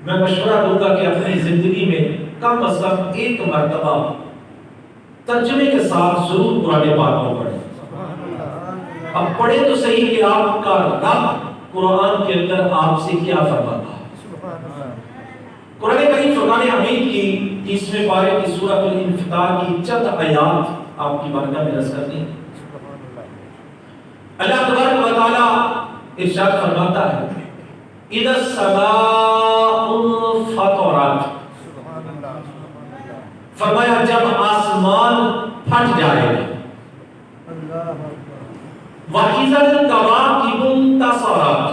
میں مشورہ دوں گا کہ اپنی زندگی میں کم از کم ایک مرتبہ ترجمے کے ساتھ ضرور قرآن پاک کو پڑھیں۔ اب پڑھے تو صحیح کہ آپ کا رب قرآن کے اندر آپ سے کیا فرماتا ہے۔ قرآن کریم فرقان حمید کی 30ویں پارے کی سورۃ الانفطار کی چند آیات آپ کی بارگاہ میں عرض کرنی ہے۔ اللہ تبارک و تعالی ارشاد فرماتا ہے اذا السماء انفطرت، فرمایا جب آسمان پھٹ جائے گا، وَإِذَا الْكَوَاكِبُ انتَثَرَتْ،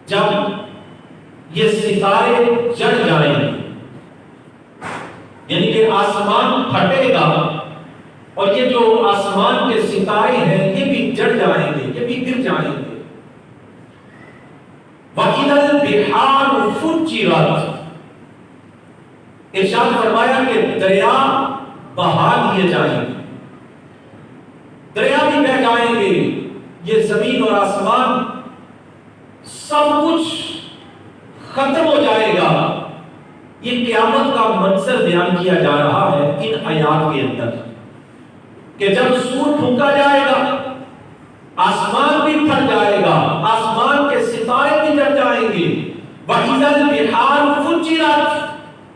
جب یہ ستارے جڑ جائیں گے، یعنی کہ آسمان پھٹے گا اور یہ جو آسمان کے ستارے ہیں یہ بھی جڑ جائیں گے، یہ بھی گر جائیں گے۔ وَإِذَا الْبِحَارُ فُجِّرَتْ، ارشاد فرمایا کہ دریا بہا دیے جائیں گے، دریا بھی بہ جائیں گے، یہ زمین اور آسمان سب کچھ ختم ہو جائے گا۔ یہ قیامت کا منظر بیان کیا جا رہا ہے ان آیات کے اندر کہ جب سور پھونکا جائے گا، آسمان بھی پھٹ جائے گا، آسمان کے ستارے بھی جل جائیں گے۔ وَإِذَا الْبِحَارُ فُجِّرَتْ،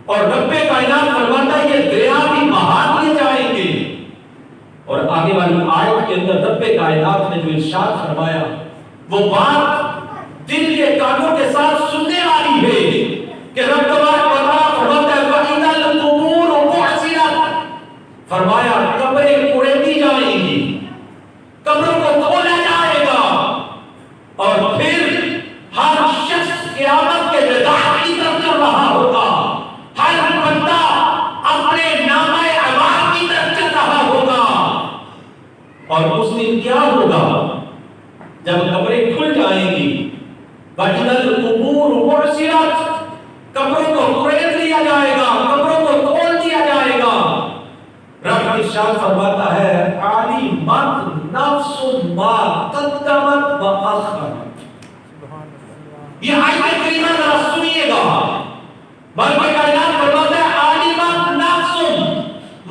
اور رب کائنات فرماتا ہے یہ دریا بھی بہا دیے جائیں گے۔ اور آگے والی آیت کے اندر رب کائنات نے جو ارشاد فرمایا وہ بات دل کے کانوں کے ساتھ سننے والی ہے کہ رب تبارک و تعالی فرماتا ہے وَإِذَا الْقُبُورُ بُعْثِرَتْ، فرمایا قبریں کھودی جائیں گی، قبروں کو کھولا جائے گا، اور پھر ہر شخص قیامت کے میدان کی طرف چل رہا ہوگا، ہر بندہ اپنے نامہ اعمال کی طرف چل رہا ہوگا۔ اور اس دن کیا ہوگا جب قبریں کھل جائیں گی، وَإِذَا الْقُبُورُ بُعْثِرَتْ، قبروں کو کھود لیا جائے گا، قبروں کو کھول دیا جائے گا۔ رب ارشاد فرماتا ہے عَلِمَتْ نَفْسٌ مَا قَدَّمَتْ وَأَخَّرَتْ، یہ آیت کریمہ ذرا سنیے گا۔ رب کائنات فرماتا ہے عَلِمَتْ نَفْسٌ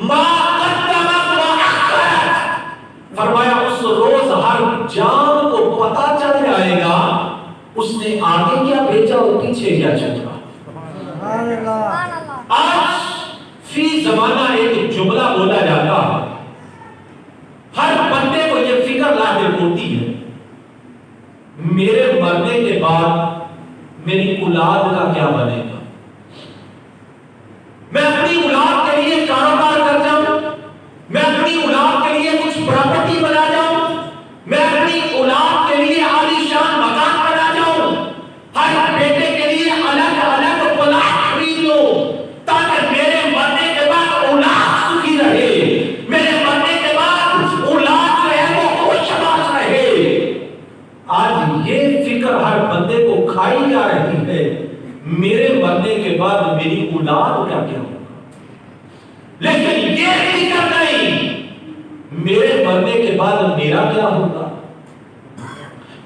مَا قَدَّمَتْ وَأَخَّرَتْ، فرمایا اس روز ہر جان کو پتہ چل جائے گا اس نے آگے کیا بھیجا اور پیچھے کیا چھوڑا۔ آج فی زمانہ ایک جملہ بولا جاتا ہے، ہر بندے کو یہ فکر لاحق ہوتی ہے میرے مرنے کے بعد میری اولاد کا کیا بنے گا، میں اپنی اولاد کے لیے کاروبار کر جاؤں، میں اپنی اولاد کے لیے کچھ پراپرٹی بنا جاؤں، میں اپنی اولاد کے لیے عالیشان مکان بنا جاؤں، ہر بیٹے کے لیے الگ الگ پلاٹ خرید لو تاکہ میرے مرنے کے بعد اولاد سکھی رہے، میرے مرنے کے بعد اولاد جو ہے وہ خوشباش رہے۔ آج یہ فکر ہر بندے کو کھائی جا رہی ہے میرے مرنے کے بعد میری اولاد کا کیا ہوگا، لیکن یہ فکر نہیں میرے مرنے کے بعد میرا کیا ہوگا۔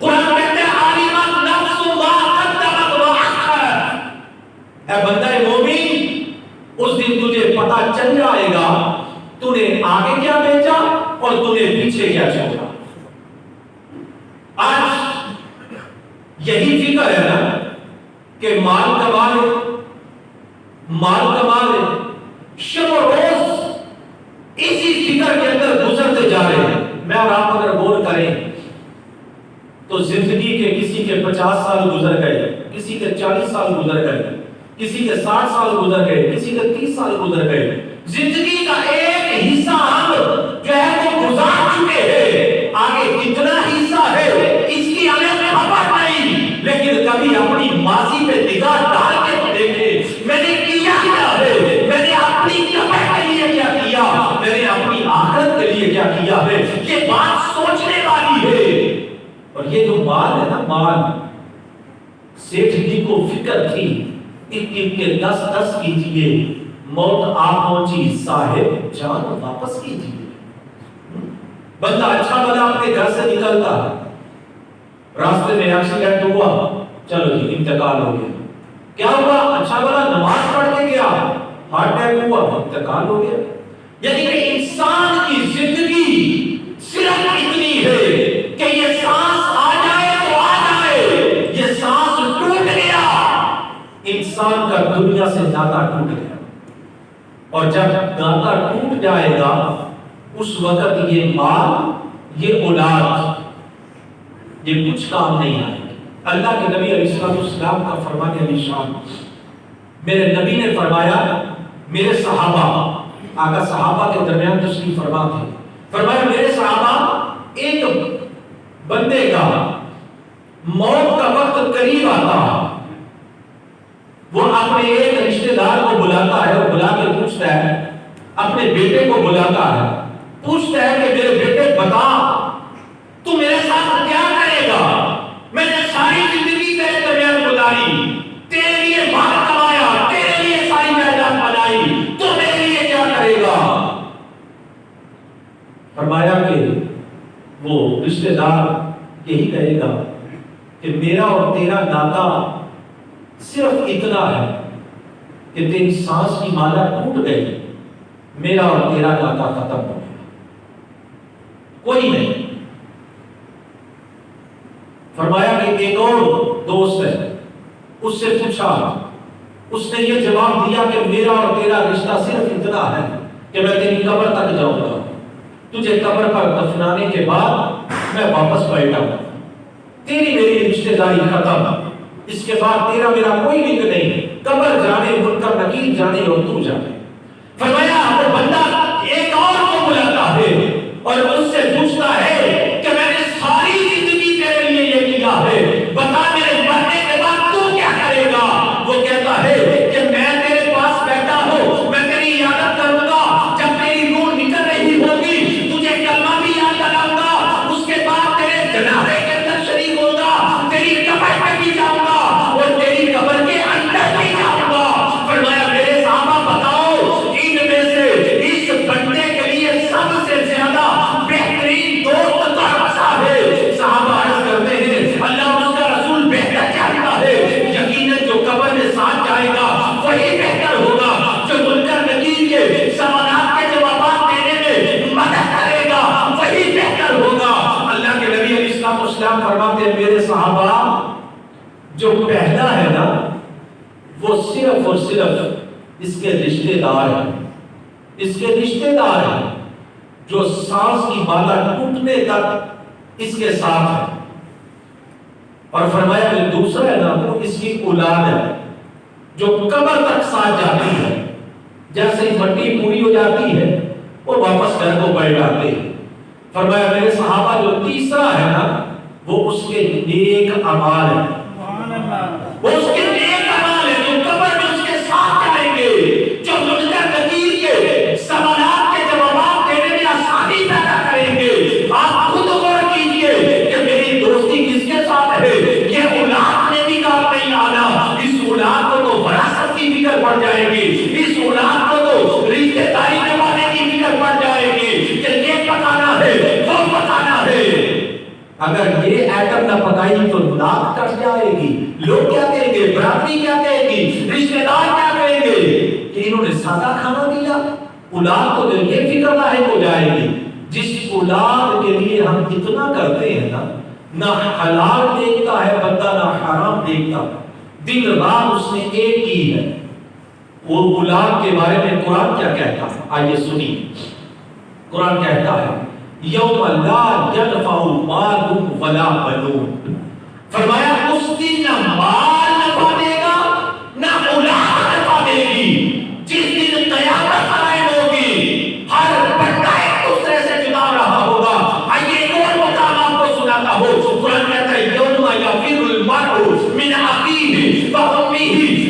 قرآن کہتے ہیں عَلِمَتْ نَفْسٌ مَا قَدَّمَتْ وَأَخَّرَتْ، اے بندہ مومن اس دن تجھے پتہ چل جائے گا تو نے آگے کیا بھیجا اور تو نے پیچھے کیا چھوڑا۔ آج یہی فکر ہے نا کہ مال کما لے، مال کما لے، شب و روز اسی فکر کے اندر گزرتے جا رہے ہیں۔ میں اور آپ اگر غور کریں تو زندگی کے کسی کے 50 سال گزر گئے، کسی کے 40 سال گزر گئے، کسی کے 60 سال گزر گئے، کسی کے 30 سال گزر گئے، زندگی کا ایک حصہ ہم جو ہے وہ گزار چکے ہیں، آگے کتنا حصہ ہے اس کی ہمیں خبر نہیں، لیکن کبھی اپنی ماضی پہ نگاہ ڈال کے تو دیکھیں میں نے کیا کیا ہے، میں نے اپنی قبر کے لیے کیا کیا، میں نے اپنی آخرت کے لیے کیا کیا ہے، یہ بات سوچنے والی ہے۔ اور یہ جو مال ہے نا، مال سیٹھ جی کو فکر تھی ایک ایک کے 10 کیجئے، موت آ پہنچی صاحب جان واپس کیجئے۔ بندہ اچھا بنا اپنے گھر سے نکلتا ہے، راستے میں ایکسیڈنٹ ہوا، چلو جی انتقال ہو گیا، کیا ہوا؟ اچھا بلا نماز پڑھ کے گیا، ہارٹ اٹیک ہوا، انتقال ہو گیا۔ یعنی کہ انسان کی زندگی صرف اتنی ہے کہ یہ سانس آ جائے تو آ جائے، یہ سانس ٹوٹ گیا، انسان کا دنیا سے ناتا ٹوٹ گیا۔ اور جب ناتا ٹوٹ جائے گا اس وقت یہ مال، یہ اولاد، یہ کچھ کام نہیں آئے گی۔ اللہ کے نبی علیہ السلام کا فرمان علی شان، میرے نبی نے فرمایا، میرے صحابہ، آقا صحابہ کے درمیان تشریف فرما تھے، فرمایا میرے صحابہ ایک بندے کا موت کا وقت قریب آتا، وہ اپنے ایک رشتہ دار کو بلاتا ہے اور بلا کے پوچھتا ہے، اپنے بیٹے کو بلاتا ہے، پوچھتا ہے کہ میرے بیٹے بتا تو میرے ساتھ کیا کرے گا؟ میں نے ساری زندگی تیرے درمیان گزاری، تیرے لیے مال کمایا، تیرے لیے ساری جائیداد بنائی، تو میرے لیے کیا کرے گا؟ فرمایا کہ وہ رشتہ دار یہی کہے گا کہ میرا اور تیرا ناتا صرف اتنا ہے کہ تیری سانس کی مالا ٹوٹ گئی، میرا اور تیرا ناتا ختم ہو گیا، کوئی نہیں۔ فرمایا کہ ایک اور دوست ہے، اس سے پوچھا، اس نے یہ جواب دیا کہ میرا اور تیرا رشتہ صرف اتنا ہے کہ میں تیری قبر تک جاؤں گا، تجھے قبر پر دفنانے کے بعد میں واپس بیٹھا ہوں، تیری میری رشتہ داری ختم، اس کے بعد تیرا میرا کوئی لنک نہیں، قبر جانے، منکر نکیر جانے اور تو جانے۔ فرمایا وہ بندہ ایک اور کو بلاتا ہے اور اس سے پوچھتا ہے کہ میں نے ساری زندگی تیرے لیے یہ کیا ہے، بتا میرے مرنے کے بعد تو کیا کرے گا؟ وہ کہتا ہے کہ میں تیرے پاس بیٹھا ہوں، میں تیری عیادت کروں گا، جب تیری روح نکل رہی ہوگی تجھے کلمہ بھی یاد دلاؤں گا، اس کے بعد تیرے جنازے کے اندر شریک ہوگا، تیری قبر پہ بھی جاؤں گا اور تیری قبر کے اندر بھی جاؤں گا۔ فرمایا میرے صحابہ بتاؤ ان میں سے اس بندے کے لیے سب سے زیادہ بہترین دوست کون سا ہے؟ صحابہ عرض کرتے ہیں اللہ اور اس کا رسول بہتر جانتا ہے، یقیناً جو قبر میں ساتھ جائے گا وہی بہتر ہوگا، جو منکر نکیر کے سوالات کے جوابات دینے میں مدد کرے گا وہی بہتر ہوگا۔ اللہ کے نبی علیہ السلام فرماتے ہیں میرے صحابہ جو پہلا ہے نا وہ صرف اور صرف اس کے رشتہ دار ہیں، اس کے رشتہ دار ہیں جو سانس کی مالا ٹوٹنے تک اس کے ساتھ ہے، اور فرمایا کہ دوسرا ہے نا وہ اس کی اولاد ہے جو قبر تک ساتھ جاتی ہے، جیسے ہی مٹی پوری ہو جاتی ہے وہ واپس گھر کو بیٹھ جاتے ہیں۔ فرمایا میرے صحابہ جو تیسرا ہے نا وہ اس کے نیک اعمال ہے، وہ اس کے نیک اعمال ہے جو قبر میں اس کے ساتھ جائیں گے، جو منکر نکیر کے سوالات کے جوابات دینے میں آسانی پیدا کریں گے۔ آپ خود غور کیجئے کہ میری دوستی کس کے ساتھ ہے، یہ اولاد نے بھی کام نہیں آنا، اس اولاد کو تو وراثت کی فکر پڑ جائے گی، اس اولاد کو تو رشتہ داری نبھانے کی فکر پڑ جائے گی کہ یہ پکانا ہے وہ پکانا ہے۔ اگر یہ ایٹم نہ پکائی تو ناک کٹ جائے گی، لوگ کیا کہیں گے، برادری کیا کہے گی، رشتہ دار کیا کہیں گے کہ انہوں نے سادہ کھانا دیا۔ اولاد کو یہ فکر لاحق ہو جائے گی، جس اولاد کے لیے ہم اتنا کرتے ہیں نا، نہ حلال دیکھتا ہے بندہ نہ حرام دیکھتا، دن رات اس نے ایک کی ہے۔ وہ اولاد کے بارے میں قرآن کیا کہتا ہے، آئیے سنیے۔ قرآن کہتا ہے یوم لا ينفع مال ولا بنون، فرمایا اس دن نہ مال نفع دے گا نہ اولاد نفع دے گی، جس دن قیامت قائم ہوگی ہر بندہ ایک دوسرے سے جدا رہا ہوگا۔ آئیے ایک اور مقام آپ کو سناتا ہوں، قرآن کہتا ہے یوم یفر المرء من اخیہ وامہ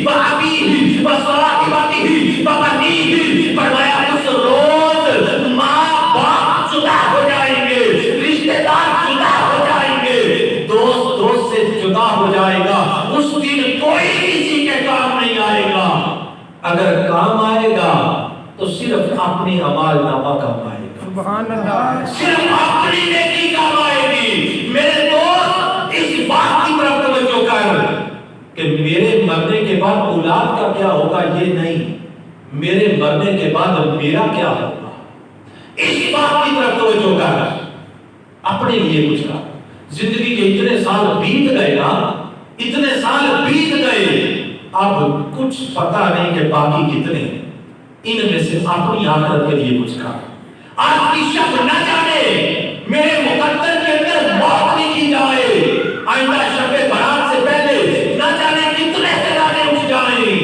وابیہ وصاحبتہ وبنیہ، فرمایا اس روز ماں باپ جدا ہو جائیں گے، رشتہ دار جدا ہو جائیں گے، دوست دوست سے جدا ہو جائے گا، اس دن کوئی کسی کے کام نہیں آئے گا۔ اگر کام آئے گا تو صرف اپنی اعمال نامہ کام آئے گا، سبحان اللہ، صرف اپنی نیکی کام آئے گی۔ میرے دوست اس بات کی طرف توجہ کر کہ میرے مرنے کے بعد اولاد کا کیا ہوگا یہ نہیں، میرے مرنے کے بعد میرا کیا ہوگا، اس بات کی طرف توجہ کر، اپنے لیے کچھ کر۔ زندگی کے اتنے سال بیت گئے نا، اتنے سال بیت گئے، اب کچھ پتا نہیں کہ باقی کتنے، ان میں سے اپنی آخرت کے لیے کچھ کر۔ آج کی شب نہ جانے میرے مقدر کے اندر موت لکھی جائے، آئندہ شب برات سے پہلے نہ جانے کتنے ہزاریں اٹھ جائیں۔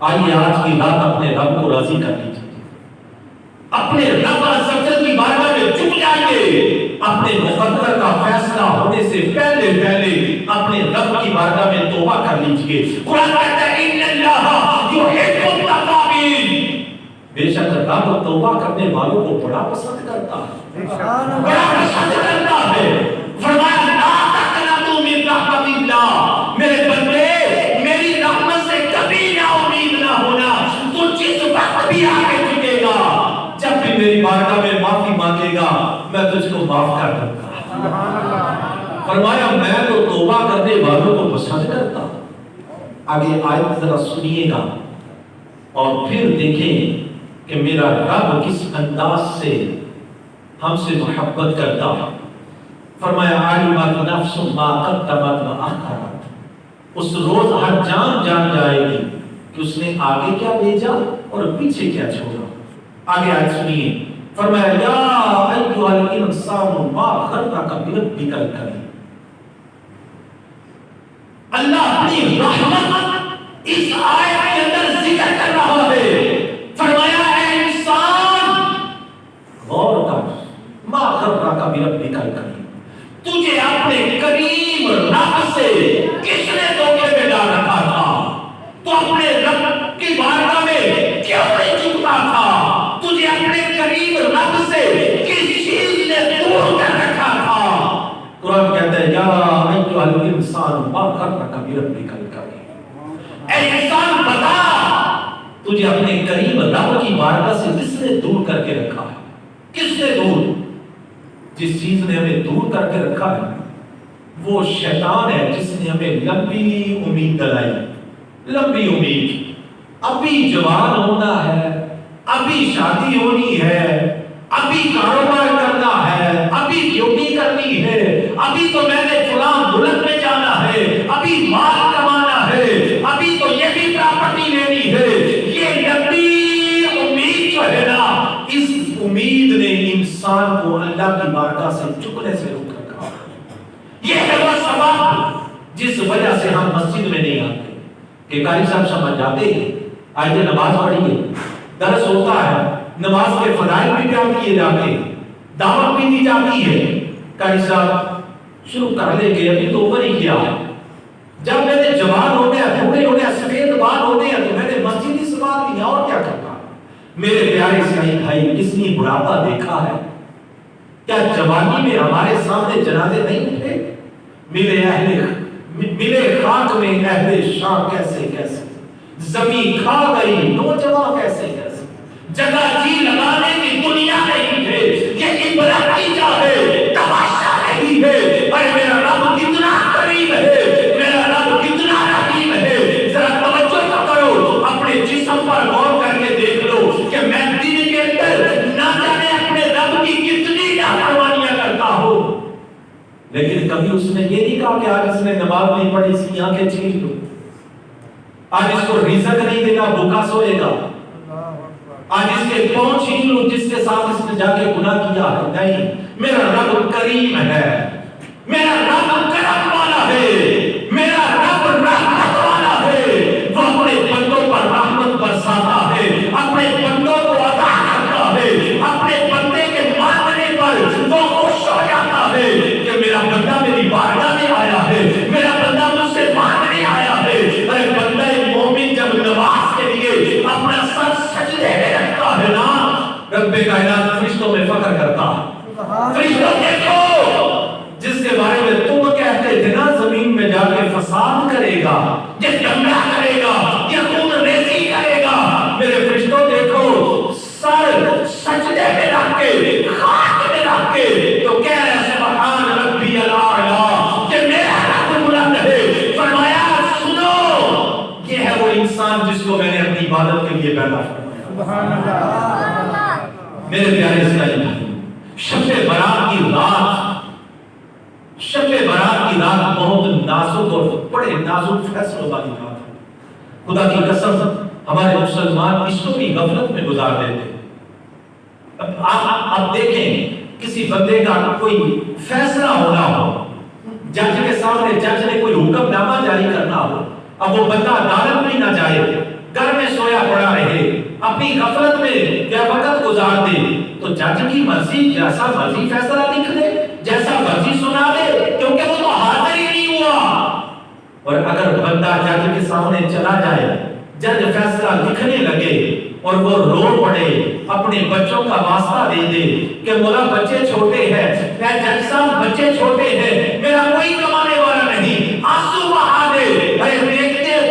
آئیے آج کی رات اپنے رب کو راضی کر لیجیے، اپنے رب عز و جل کی بارگاہ میں جھک جائیے، اپنے مقدر کا فیصلہ ہونے سے پہلے اپنے رب کی بارگاہ میں توبہ کر لیجیے۔ قرآن کہتا ہے ان اللہ یحب التوابین، بے شک رب توبہ کرنے والوں کو بڑا پسند کرتا ہے، بڑا پسند کرتا ہے۔ فرمایا لا تقنطوا من رحمت اللہ، میرے بندے میری رحمت سے کبھی نا امید نہ ہونا، تو جس وقت بھی آگے جھکے گا، جب بھی میری بارگاہ میں معافی مانگے گا، میں تجھ کو معاف کر دوں گا۔ فرمایا میں تو توبہ کرنے والوں کو پسند کرتا ہوں۔ آگے آیت ذرا سنیے گا اور پھر دیکھیں کہ میرا رب کس انداز سے ہم سے محبت کرتا ہے۔ فرمایا علمت نفس ما قدمت وآخرت، اس روز ہر جان جان جائے گی کہ اس نے آگے کیا بھیجا اور پیچھے کیا چھوڑا۔ آگے آیت سنیے، فرمایا یا ایھا الانسان ما غرک بربک الکریم، اللہ اپنی رحمت اس آیت کے اندر ذکر کر رہا ہے۔ فرمایا اے انسان غور کر، ما غرک بربک الکریم، تجھے اپنے کریم رب سے کس نے دھوکے میں ڈال رکھا تھا؟ تو اپنے رب کی بارگاہ میں کیوں نہیں جھکتا تھا؟ تجھے اپنے کریم رب سے کس چیز نے دور کر رکھا تھا؟ قرآن کہتا ہے یا ایھا الانسان ما غرک بربک الکریم، اے انسان بتا تجھے اپنے کریم رب کی بارگاہ سے کس نے دور کر کے رکھا ہے؟ کس نے دور؟ جس چیز نے ہمیں دور کر کے رکھا ہے وہ شیطان ہے، جس نے ہمیں لمبی امید دلائی، لمبی امید۔ ابھی جوان ہونا ہے، ابھی شادی ہونی ہے، ابھی کاروبار کرنا ہے، ابھی ڈیوٹی کرنی ہے، ابھی تو میں نے فلاں ملک میں جانا ہے، ابھی مال کمانا ہے، ابھی تو یہ بھی پراپرٹی لینی ہے۔ یہ لمبی امید جو ہے نا، اس امید نے انسان کو اللہ کی بارگاہ سے جھکنے سے روک رکھا۔ یہ ہے وہ سبب جس وجہ سے ہم مسجد میں نہیں آتے کہ قاری صاحب سمجھ جاتے ہیں، آئیے نماز پڑھیے، درس ہوتا ہے، نماز کے فضائل بھی بیان کیے جاتے ہیں، دعوت بھی دی جاتی ہے، قاری صاحب شروع کر لے کے ابھی تو اوپر ہی کیا ہے، جب میں نے جوان ہو گیا، بوڑھے ہو گیا، سفید بال ہو گیا تو میں نے مسجد ہی سنبھال لیا، اور کیا کرتا۔ میرے پیارے اسلامی بھائی، کتنی بڑھاپا دیکھا ہے، کیا جوانی میں ہمارے سامنے جنازے نہیں اٹھے؟ ملے خاک میں اہل شام کیسے کیسے، زمین کھا گئی نوجوان کیسے کیسے، جگہ جی لگانے کی دنیا نہیں ہے، یہ عبرت کی جا ہے، تماشا نہیں ہے۔ ارے میرا رب کتنا قریب ہے، میرا رب کتنا رحیم ہے، ذرا توجہ تو کرو، اپنے جسم پر غور کر کے دیکھ لو کہ میں دن کے اندر نہ جانے اپنے رب کی کتنی نافرمانیاں کرتا ہوں، لیکن کبھی اس نے یہ نہیں کہا کہ آج اس نے نماز نہیں پڑھی اس کی آنکھیں چھین لو، آج اس کو رزق نہیں دینا بھوکا سوئے گا، آج اس کے پاؤں چھین لو جس کے ساتھ اس نے جا کے گناہ کیا ہے۔ نہیں، میرا رب کریم ہے، میرا رب کرم والا ہے، میرا رب رحمت والا ہے، وہ اپنے بندوں پر رحمت برساتا ہے، اپنے بندوں کو عطا کرتا ہے، اپنے بندے کے مانگنے پر وہ خوش ہو جاتا ہے کہ میرا بندہ میری بارگاہ میں آیا ہے، میرا بندہ مجھ سے مانگنے آیا ہے۔ ارے بندہ مومن جب نماز کے لیے اپنا سر سجدے میں رکھتا ہے نا، رب کائنات فرشتوں میں فخر کرتا ہے، فرشتوں دیکھو جس کے بارے میں تم کہتے تھے نا زمین میں جا کے فساد کرے گا، یہ دنگا کرے گا، یہ خون ریزی کرے گا، میرے فرشتوں دیکھو سر سجدے میں رکھ کے خاک میں رکھ کے تو کہہ رہے سبحان ربی الاعلی کہ میرا رب بلند ہے۔ فرمایا سنو، یہ بچے پیدا فرمایا۔ سبحان اللہ۔ میرے پیارے اسرائیل، شب برات کی رات، شب برات کی رات بہت نازک اور بڑے نازک فیصلوں والی رات ہے۔ خدا کی قسم ہمارے مسلمان اس کو بھی غفلت میں گزار دیتے ہیں۔ آپ دیکھیں کسی بندے کا کوئی فیصلہ ہونا ہو، جج کے سامنے جج نے کوئی حکم نامہ جاری کرنا ہو، اب وہ بندہ عدالت میں نہ جائے، گھر میں سویا پڑا رہے، اپنی غفلت میں کیا وقت گزار دے، تو جج کی مرضی جیسا مرضی فیصلہ لکھ دے، جیسا مرضی سنا دے، کیونکہ وہ تو حاضر ہی نہیں ہوا۔ اور اگر بندہ جج کے سامنے چلا جائے، جج فیصلہ لکھنے لگے اور وہ رو پڑے، اپنے بچوں کا واسطہ دے دے کہ مولا بچے چھوٹے ہیں، میں جج صاحب بچے چھوٹے ہیں، میرا کوئی کمانے والا نہیں، آنسو بہا دے۔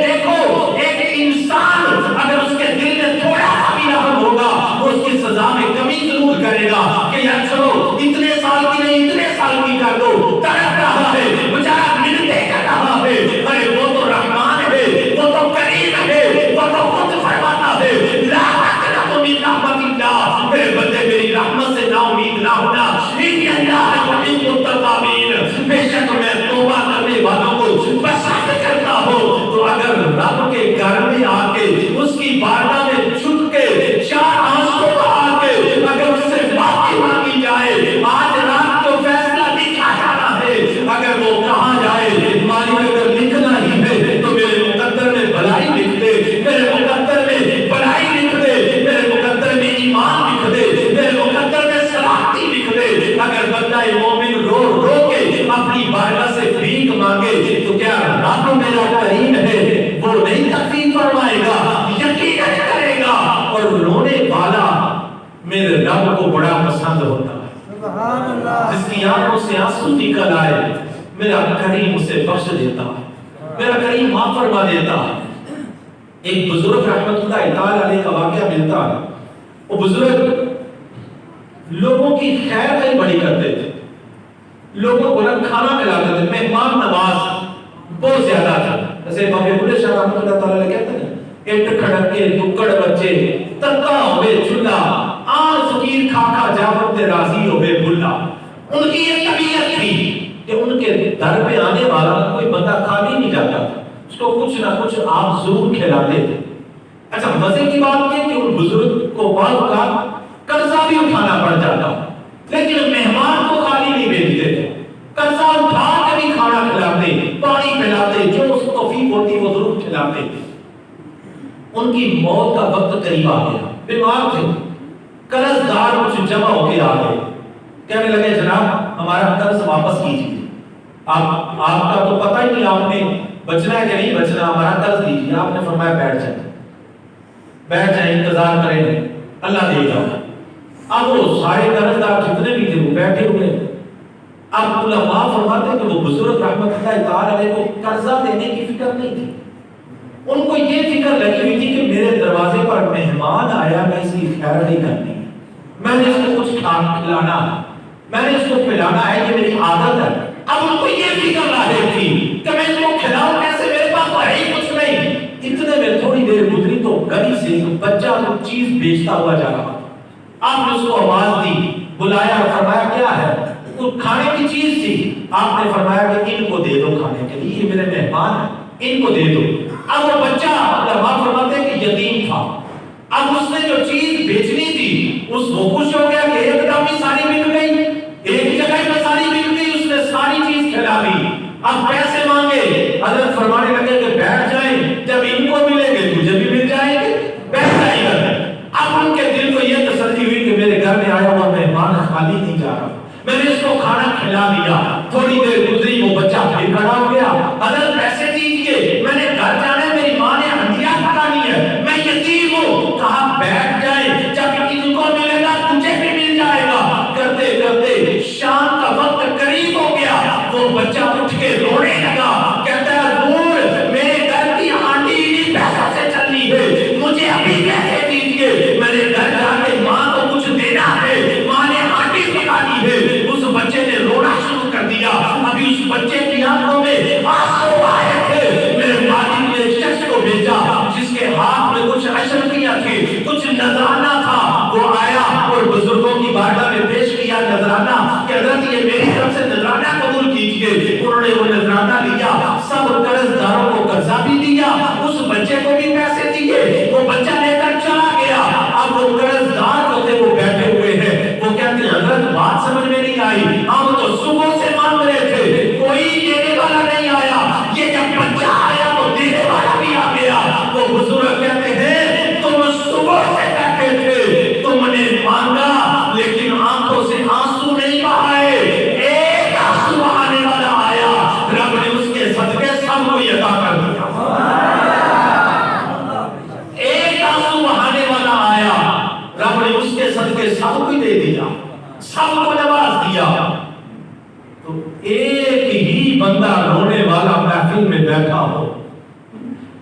دیکھو ایک انسان اگر اس کے دل میں تھوڑا سا بھی رحم ہوگا، وہ اس کی سزا میں کمی ضرور کرے گا کہ یار چلو اتنے سال کی نہیں اتنے سال کی کر دو، تڑپ رہا ہے بیچارہ، منتیں کر رہا ہے، ارے وہ تو رحمان ہے، وہ تو کریم ہے، وہ تو خود فرماتا ہے لا تقنطوا من رحمت اللہ، میرے بندے میری رحمت سے نا امید نہ ہونا، ان اللہ یحب التوابین، بے شک میں توبہ کرنے والوں کو پسند کرتا ہوں۔ تو اگر رب کے گھر میں آ کے اس کی بارگاہ میں چھپ کے چار آنسو بہا کے اگر اس سے معافی مانگی جائے، آج رات کو فیصلہ لکھا جانا ہے، اگر وہ کہاں جائے مالک اگر لکھنا ہی ہے تو میرے مقدر میں بھلائی لکھ دے، میرے مقدر میں بھلائی لکھ دے، میرے مقدر میں ایمان لکھ دے، میرے مقدر میں سلامتی لکھ دے۔ اگر بندہ مومن رو رو کے اپنی بارگاہ سے بھیک مانگے تو کیا رب میرا کریم ہے وہ نہیں تکلیف فرمائے گا، یقیناً کرے گا، اور رونے والا میرے رب کو بڑا پسند ہوتا ہے۔ سبحان اللہ۔ جس کی آنکھوں سے آنسو نکل آئے میرا کریم اسے بخش دیتا ہے، میرا کریم معاف فرما دیتا ہے۔ ایک بزرگ رحمت اللہ تعالی علیہ کا واقعہ ملتا ہے، وہ بزرگ لوگوں کی خیر خواہی بڑی کرتے تھے، لوگوں کو کھانا کھلاتے تھے، مہمان نواز بہت زیادہ تھا۔ جیسے بابے بلے شاہ رحمت اللہ تعالی علیہ کہتے ہیں اٹ کھڑکے دکڑ بچے تکا ہوئے چولہا، آن فقیر کھا کھا جاوت تے راضی ہوئے بھلا۔ ان کی یہ طبیعت تھی کہ ان کے در پہ آنے والا کوئی بندہ خالی نہیں جاتا تھا، اس کو کچھ نہ کچھ آپ ضرور کھلاتے تھے۔ اچھا مزے کی بات یہ کہ ان بزرگ کو بعض اوقات قرضہ بھی اٹھانا پڑ جاتا، لیکن مہمان کو خالی نہیں بھیجتے تھے، قرضہ اٹھا کے بھی کھانا کھلاتے، پانی پلاتے، جو اس توفیق ہوتی وہ ضرور کھلاتے تھے۔ ان کی موت کا وقت قریب آ گیا، بیمار تھے، قرض دار کچھ جمع ہو کے آ گئے، کہنے لگے جناب ہمارا قرض واپس کیجیے، آپ کا تو پتہ ہی نہیں آپ نے بچنا ہے کہ نہیں بچنا، ہمارا قرض دیجیے۔ آپ نے فرمایا بیٹھ جائیں انتظار کریں اللہ دے گا۔ اب وہ سارے قرض دار جتنے بھی تھے وہ بیٹھے ہوئے، اب علماء فرماتے ہیں کہ وہ بزرگ رحمت اللہ تعالی علیہ کو قرضہ دینے کی فکر نہیں تھی، ان کو یہ فکر لگی ہوئی تھی کہ میرے دروازے پر مہمان آیا، میں اس کی خیر نہیں کرنی، میں نے اس کو کچھ کھلانا، میں نے اس کو پلانا ہے، یہ میری عادت ہے۔ اب ان کو یہ فکر لاحق تھی کہ میں اس کو کھلاؤں کیسے، میرے پاس تو ہے ہی کچھ نہیں۔ اتنے میں تھوڑی دیر گزری تو گلی سے ایک بچہ کچھ چیز بیچتا ہوا جا رہا تھا، آپ نے اس کو آواز دی، بلایا اور فرمایا کیا ہے، کچھ کھانے کی چیز تھی، آپ نے فرمایا کہ ان کو دے دو کھانے کے لیے، یہ میرے مہمان ہیں، ان کو دے دو۔ اب وہ بچہ علماء فرماتے ہیں کہ یتیم تھا، اب اس نے جو چیز بیچنی تھی اس وہ خوش ہو گیا کہ ایک دم ہی ساری بک گئی، ایک جگہ میں ساری بک گئی، اس نے ساری چیز کھلا دی۔ اب پیسے مانگے، حضرت فرمانے لگے کہ بیٹھ جائیں، جب ان کو ملیں گے تجھے بھی مل جائیں گے، بیٹھ جائیں گے۔ اب ان کے دل کو یہ تسلی ہوئی کہ میرے گھر میں آیا ہوا مہمان خالی نہیں جا رہا، میں نے اس کو کھانا کھلا دیا۔ تھوڑی دیر گزری وہ بچہ پھر کھڑا ہو گیا، حضرت پیسے دیجیے، میں نے گھر جانا ہے، میری ماں نے ہنڈیا کھلانی ہے، میں یتیم ہوں۔ کہا بیٹھ جائے، جب ان کو ملے گا تجھے بھی مل جائے گا۔ کرتے کرتے شام کا وقت قریب ہو گیا، وہ بچہ اٹھ کے رونے لگا، کہتا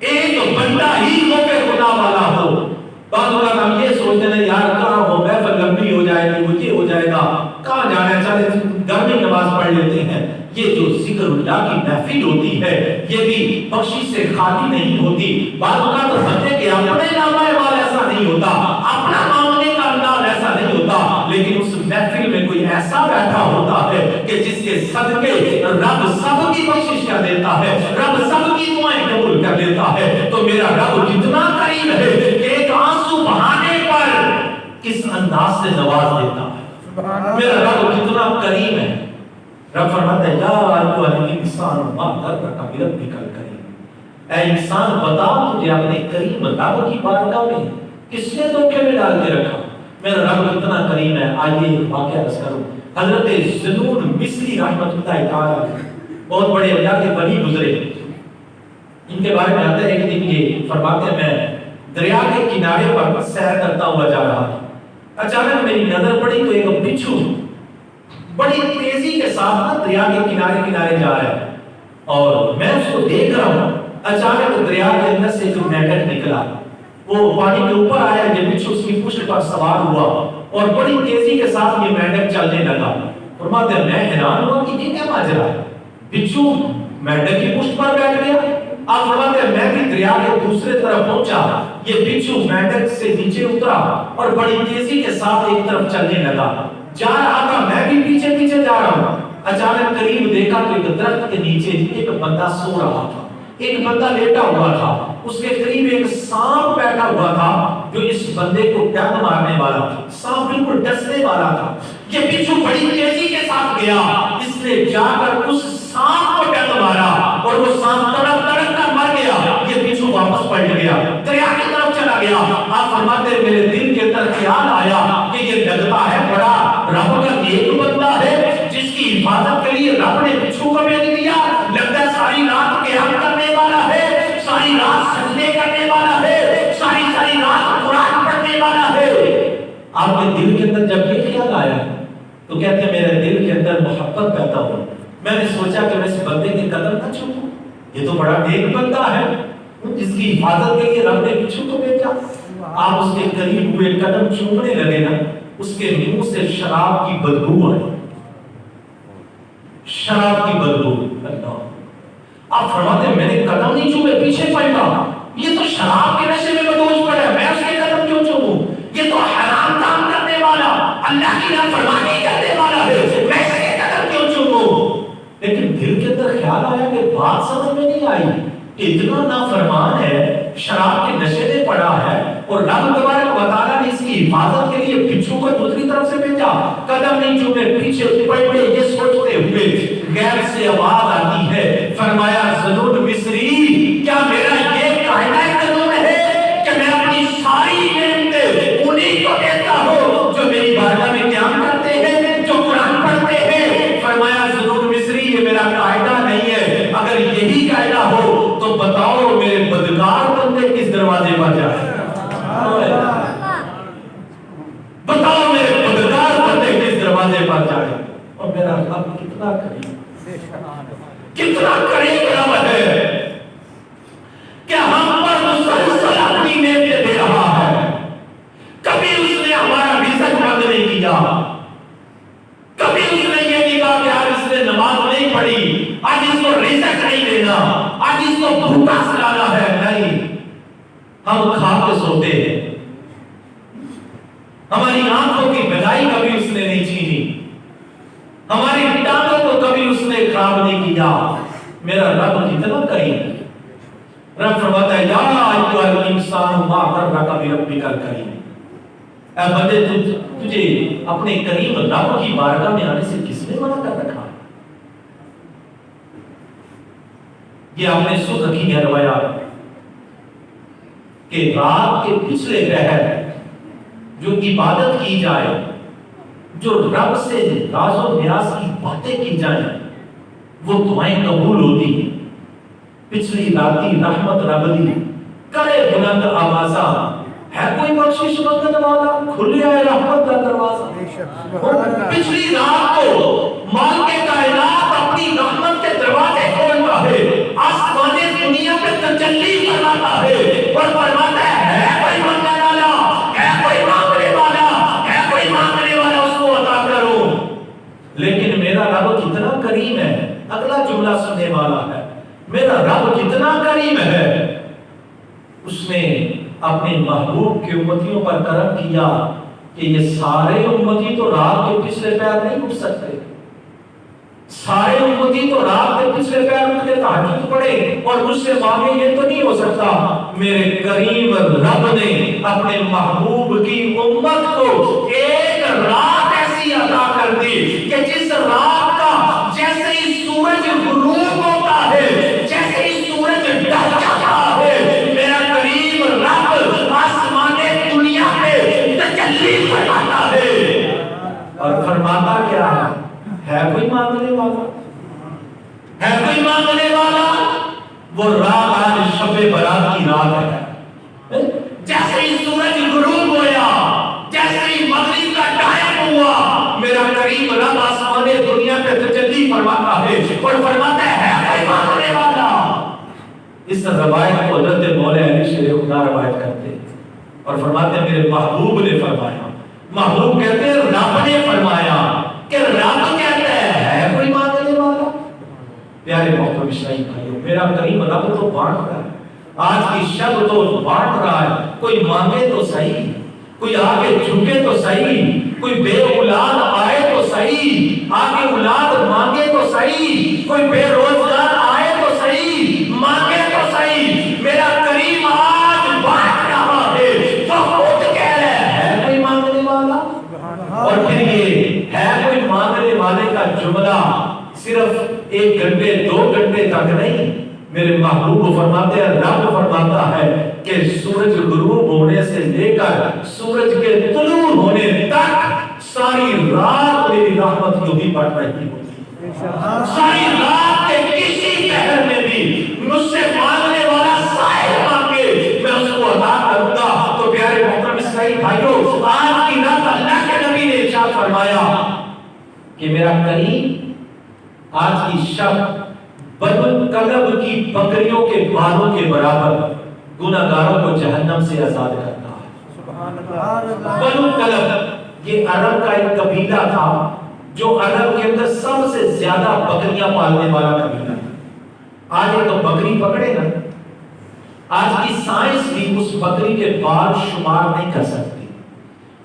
ایک بندہ ہی ہو کے خدا والا ہو. بعض اوقات ہم یہ سوچتے ہیں یار کہاں ہو محفل لمبی ہو جائے گی، وہ یہ ہو جائے گا، کہاں جانا ہے، چلے گھر میں نماز پڑھ لیتے ہیں. یہ جو ذکر اللہ کی محفل ہوتی ہے یہ بھی بخشش سے خالی نہیں ہوتی. بعض اوقات تو بندے کے اپنے نامہ اعمال ایسا نہیں ہوتا، اپنا مانگنے کا انداز ایسا نہیں ہوتا، لیکن اس محفل میں کوئی ایسا بیٹھا ہوتا ہے کہ جس کے صدقے رب سب کی بخشش کر دیتا ہے، رب سب کی دعائیں قبول کر لیتا ہے. تو میرا رب کتنا قریب ہے کہ ایک آنسو بہانے پر کس انداز سے نواز دیتا ہے. میرا رب کتنا قریب ہے. رب فرماتا ہے یا ایھا الانسان ما غرک بربک الکریم. اے انسان بتا تجھے اپنے کریم رب کی بارگاہ میں کس نے دھوکے میں ڈال کے رکھا. میرا رب کتنا کریم ہے. آئیے ایک واقعہ عرض کروں. حضرت ذنون مصری رحمۃ اللہ تعالی بہت بڑے اللہ کے ولی گزرے. ان کے بارے میں آتا ہے کہ یہ فرماتے ہیں میں دریا کے کنارے پر سیر کرتا ہوا جا رہا تھا. اچانک میری نظر پڑی تو ایک بچھو بڑی تیزی کے ساتھ دریا کے کنارے کنارے جا رہا ہے اور میں اس کو دیکھ رہا ہوں. اچانک دریا کے اندر سے ایک مینڈک نکلا. وہ پانی کے اوپر آیا، یہ بچھو اس کی پشت پر سوار ہوا اور بڑی تیزی کے ساتھ یہ مینڈک چلنے لگا. فرماتے ہیں میں حیران ہوا کہ یہ کیا ماجرا ہے. بچھو مینڈک کی پشت پر بیٹھ گیا. آپ فرماتے ہیں میں بھی دریا کے دوسرے طرف پہنچا. یہ بچھو مینڈک سے نیچے اترا اور بڑی تیزی کے ساتھ ایک طرف چلنے لگا. جا رہا تھا، میں بھی پیچھے پیچھے جا رہا ہوں. اچانک قریب دیکھا تو ایک درخت کے نیچے ایک بندہ سو رہا تھا، ایک بندہ لیٹا ہوا تھا. اس کے قریب ایک سانپ بیٹھا ہوا تھا جو اس بندے کو ڈنک مارنے والا تھا. سانپ بالکل ڈسنے والا تھا. یہ بچھو بڑی تیزی کے ساتھ گیا، اس نے جا کر اس سانپ کو ڈنک مارا اور وہ سانپ تڑپ تڑپ کر مر گیا. یہ بچھو واپس پلٹ گیا، دریا کی طرف چلا گیا. آپ فرماتے ہیں میرے دل کے اندر خیال آیا کہ یہ لگتا ہے بڑا رب کا نیک بندہ ہے جس کی حفاظت کے لیے رب نے بچھو کو بھیج دیا. لگتا ہے ساری رات قیام کرنے والا ہے، ساری رات سجدے کرنے والا ہے، ساری ساری رات قرآن پڑھنے والا ہے. آپ کے دل کے اندر جب یہ خیال آیا تو کہتے ہیں میرے دل کے اندر محبت پیدا ہو. میں نے سوچا کہ میں اس بندے کے قدم نہ چھوڑوں، یہ تو بڑا نیک بندہ ہے جس کی حفاظت کے لیے رب نے بچھو کو بھیجا. آپ اس کے قریب ہوئے قدم چومنے لگے نا، اس کے منہ سے شراب کی بدبو آئی. شراب کی بدبو. آپ فرماتے ہیں میں نے قدم نہیں چومے، پیچھے پلٹا. یہ تو شراب کے نشے میں بدوش پڑا ہے، میں اس کے قدم کیوں چوموں؟ یہ تو حرام کام کرنے والا، اللہ کی نافرمانی کرنے والا ہے، میں اس کے قدم کیوں چوموں؟ لیکن دل کے اندر خیال آیا کہ بات سمجھ میں نہیں آئی. اتنا نافرمان ہے، شراب کے نشے میں پڑا ہے اور رب تبارک و تعالیٰ نے اس کی حفاظت کے لیے بچھو کو دوسری طرف سے بھیجا. قدم نہیں چومے، پیچھے پلٹے. یہ سوچتے ہوئے غیب سے آواز آتی ہے. فرمایا ذنون مصری کیا میرا یہ کہنا قانون ہے کہ میں اپنی ساری نعمتیں انہیں کو دیتا ہوں جو میری بارگاہ میں قیام کرتے ہیں، جو قرآن پڑھتے ہیں. فرمایا ذنون مصری یہ میرا قاعدہ نہیں ہے. اگر یہی قاعدہ ہو تو بتاؤ میرے بدکار بندے کس دروازے پر جائے. بتاؤ میرے بدکار بندے کس دروازے پر جائے. اور میرا رب کتنا قریب، کتنا قریب رب ہے کہ ہم پر مسلسل اپنی نعمتیں دے رہا ہے. کبھی اس نے ہمارا رزق بند نہیں کیا، کبھی اس نے یہ نہیں کہا کہ آج اس نے نماز نہیں پڑھی آج اس کو رزق نہیں دینا، آج اس کو بھوکا سلانا ہے. نہیں، ہم کھا کے سوتے ہیں. ہماری آنکھوں کی بھلائی کبھی اس نے نہیں چھینی، ہماری ٹانگوں کو کبھی اس نے خراب نہیں کیا. میرا رب کتنا قریب ہے. رب فرماتا ہے یا ایھا الانسان ما غرک بربک الکریم. اے بندے تجھے اپنے کریم رب کی بارگاہ میں آنے سے کس نے منع کر رکھا؟ یہ آپ نے سن رکھی ہے روایات کہ رات کے پچھلے پہر جو عبادت کی جائے، جو رب سے راز و نیاز کی باتیں کی جائیں، وہ دعائیں قبول ہوتی ہیں. پچھلی راتی رحمت رب دی کرے بلند آوازہ، ہے کوئی بخشش منگن والا کھل آئے رحمت کا دروازہ. پچھلی رات کو مالک کائنات اپنی رحمت کے دروازے کھولتا ہے، آسمان دنیا پہ تجلی فرما اتنا کریم ہے، اس نے اپنے محبوب کے امتیوں پر کرم کیا کہ یہ سارے امتی تو رات کے پچھلے پیر نہیں اٹھ سکتے، سارے امتی تو رات کے پچھلے پیر اٹھ کے تہجد پڑھے اور مجھ سے مانگے، یہ تو نہیں ہو سکتا۔ میرے کریم رب نے اپنے محبوب کی امت کو ایک رات ایسی عطا کر دی کہ جس رات کا جیسے ہی سورج غروب ہوتا ہے، جیسے ہی سورج ڈھل جاتا ہے، میرا کریم رب آسمان دنیا پہ تجلی فرماتا ہے، اور فرماتا کیا ہے کوئی مانگنے والا؟ ہے کوئی مانگنے والا؟ وہ رات آج شب برات کی رات ہے۔ جیسے ہی سورج غروب ہوا، جیسے ہی مغرب کا ٹائم ہوا، میرا کریم رب آسمان دنیا پہ تجلی فرماتا ہے اور فرماتا ہے کوئی مانگنے والا۔ اس روایت کو حضرت مولا علی شیر خدا روایت کرتے ہیں اور فرماتے ہیں میرے محبوب نے فرمایا، محبوب کہتے ہیں رب نے فرمایا کہ رب کہتا ہے کوئی مانگنے والا۔ پیارے محترم اسلامی بھائیوں، میرا کریم رب تو بانٹ رہا ہے، آج کی شب تو بانٹ رہا ہے، کوئی مانگے تو صحیح، کوئی آگے جھکے تو صحیح، کوئی بے اولاد آئے تو صحیح، آگے اولاد مانگے تو صحیح، کوئی بے روزگار آئے تو صحیح، مانگے تو صحیح، میرا کریم آج بانٹ رہا ہے، تو خود کہہ رہا ہے کوئی مانگنے والا۔ اور پھر یہ ہے کوئی مانگنے والے کا جملہ صرف 1 گھنٹے 2 گھنٹے تک نہیں، میرے محبوب فرماتے ہیں، رب فرماتا ہے کہ سورج غروب ہونے سے لے کر سورج کے طلوع ہونے تک ساری رات میری رحمت یوں ہی بڑھ رہی ہوتی ہے۔ ساری رات کے کسی پہر میں بھی مجھ سے مانگنے والا سائل مانگے، میں اس کو عطا کروں گا۔ تو پیارے محترم اسلامی بھائیوں، آج کی رات اللہ کے نبی نے ارشاد فرمایا کہ میرا کریم آج کی شب بنو کلب کی بکریوں کے بالوں کے برابر گناہگاروں کو جہنم سے آزاد کرتا ہے۔ بنو کلب یہ عرب کا ایک قبیلہ تھا جو عرب کے اندر سب سے زیادہ بکریاں پالنے والا قبیلہ تھا۔ آج ایک تو بکری پکڑے نا، آج کی سائنس بھی اس بکری کے بال شمار نہیں کر سکتی،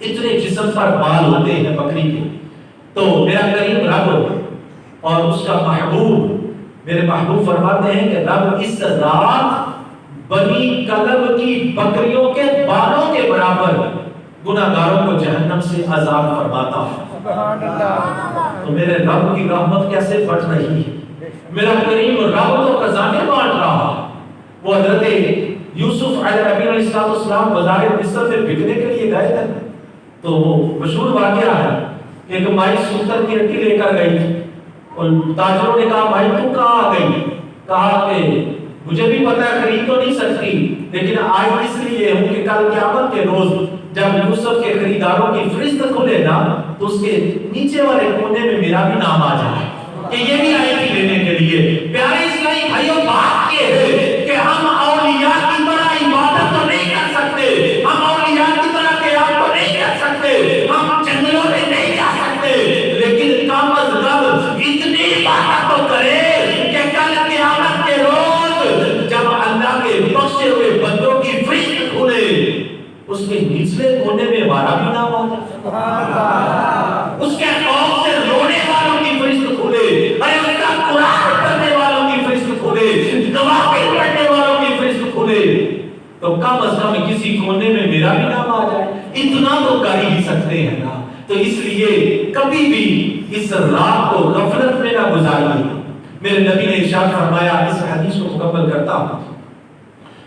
اتنے جسم پر بال ہوتے ہیں بکری کے۔ تو میرا کریم رب اور اس کا محبوب، میرے محبوب فرماتے ہیں کہ رب اس رات بنی کلب کی بکریوں کے بالوں کے برابر گناہگاروں کو جہنم سے آزاد فرماتا ہے۔ تو میرے رب کی رحمت کیسے بڑھ رہی ہے، میرا کریم رب تو خزانے بانٹ رہا ہے۔ وہ حضرت یوسف علیہ السلام بازار مصر میں بکنے کے لیے گئے تھے، تو وہ مشہور واقعہ ہے کہ ایک مائی سوتر کی ہڈی لے کر گئی تھی اور تاجروں نے کہا بھائی تم کہاں آ گئی؟ کہا کہ مجھے بھی پتہ ہے خرید تو نہیں سکتی، لیکن آج اس لیے ہوں کہ کل قیامت کے روز جب یوسف کے خریداروں کی فہرست کھلے نا تو اس کے نیچے والے کونے میں میرا بھی نام آ جائے کہ یہ بھی آئی تھی لینے کے لیے۔ پیارے اسلامی بھائیوں، بات یہ ہے کہ ہم اولیاء کی طرح عبادت تو نہیں کر سکتے، ہم اولیاء کی طرح قیام تو نہیں کر سکتے، ہم جنگلوں میں نہیں جا سکتے، لیکن کم از کم اتنی عبادت تو کرے کہ کل قیامت کے روز جب اللہ کے بخشے ہوئے بندوں کی فہرست کھلے اس کے نچلے کونے میں ہمارا بھی نام آ جائے، اس کے خوف سے رونے والوں کی فہرست کھلے، ارے اس کا قرآن پڑھنے والوں کی فہرست کھلے، نوافل پڑھنے والوں کی فہرست کھلے، تو کم از کم کسی کونے میں میرا بھی نام آ جائے۔ اتنا تو کر ہی سکتے ہیں نا۔ تو اس لیے کبھی بھی اس رات کو غفلت میں نہ گزاریے۔ میرے نبی نے ارشاد فرمایا، اس حدیث کو مکمل کرتا ہوں،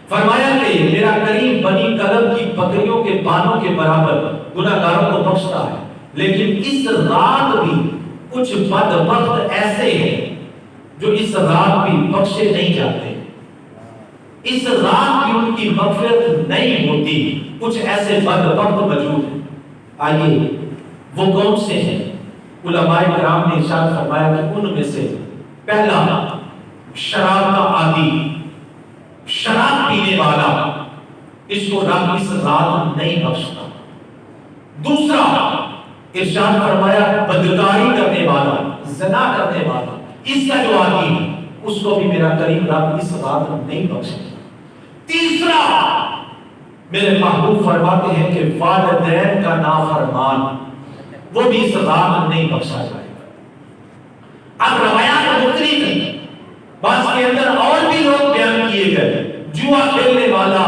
فرمایا کہ میرا کریم بنی کلب کی بکریوں کے بالوں کے برابر گناہگاروں کو بخشتا ہے، لیکن اس رات بھی کچھ بدبخت ایسے ہیں جو اس رات بھی بخشے نہیں جاتے، اس رات بھی ان کی مغفرت نہیں ہوتی۔ کچھ ایسے بدبخت موجود ہیں، آئیے وہ کون سے ہیں؟ علماء کرام نے ارشاد فرمایا کہ ان میں سے پہلا شراب کا عادی، شراب پینے والا، اس کو رب اس رات نہیں بخشتا۔ دوسرا ارشاد فرمایا بدکاری کرنے والا، زنا کرنے والا، اس کا جو عادی اس کو بھی میرا کریم رب اس رات نہیں بخشے گا۔ تیسرا میرے محبوب فرماتے ہیں کہ والدین کا نافرمان وہ بھی اس رات نہیں بخشا جائے گا۔ اب روایات مختلف ہیں، بعض کے اندر اور بھی لوگ بیان کیے گئے، جوا کھیلنے والا،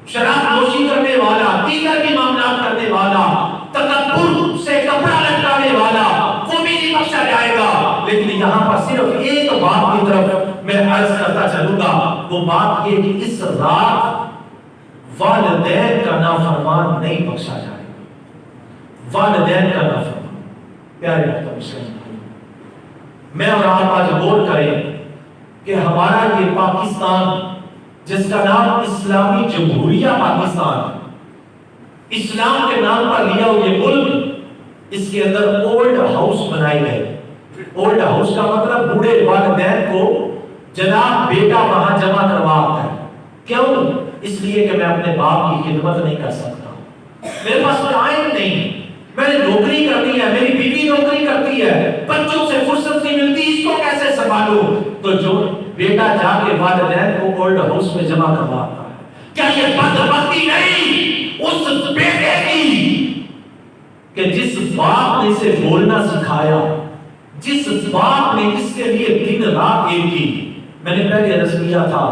شراب نوشی کرنے والا، دیگر بھی معاملات کرنے والا، تکبر سے کپڑا لٹکانے والا، وہ بھی نہیں بخشا جائے گا۔ لیکن یہاں پر صرف ایک بات کی طرف میں عرض کرتا چلوں گا، وہ بات یہ کہ اس رات والدین کا نافرمان نہیں بخشا جائے گا۔ والدین کا نافرمان، پیارے محترم اسلام بھائی، میں اور آپ آج غور کریں کہ ہمارا یہ پاکستان جس کا نام اسلامی جمہوریہ پاکستان، اسلام کے نام پر لیا ہوا یہ ملک، اس کے اندر اولڈ ہاؤس بنائے گئے۔ اولڈ ہاؤس کا مطلب بوڑھے والدین کو جناب بیٹا وہاں جمع کرواتا ہے۔ کیوں؟ اس لیے کہ میں اپنے باپ کی خدمت نہیں کر سکتا، میرے پاس ٹائم نہیں، میں نے نوکری کرنی ہے، میری بیوی نوکری کرتی ہے، بچوں سے فرصت نہیں ملتی، اس کو کیسے سنبھالوں؟ تو جو بیٹا جا کے والدین کو اولڈ ہاؤس میں جمع کرواتا ہے، کیا یہ بدبختی نہیں اس بیٹے کی کہ جس باپ نے اسے بولنا سکھایا، جس باپ نے اس کے لیے دن رات ایک کی؟ میں نے پہلے عرض کیا تھا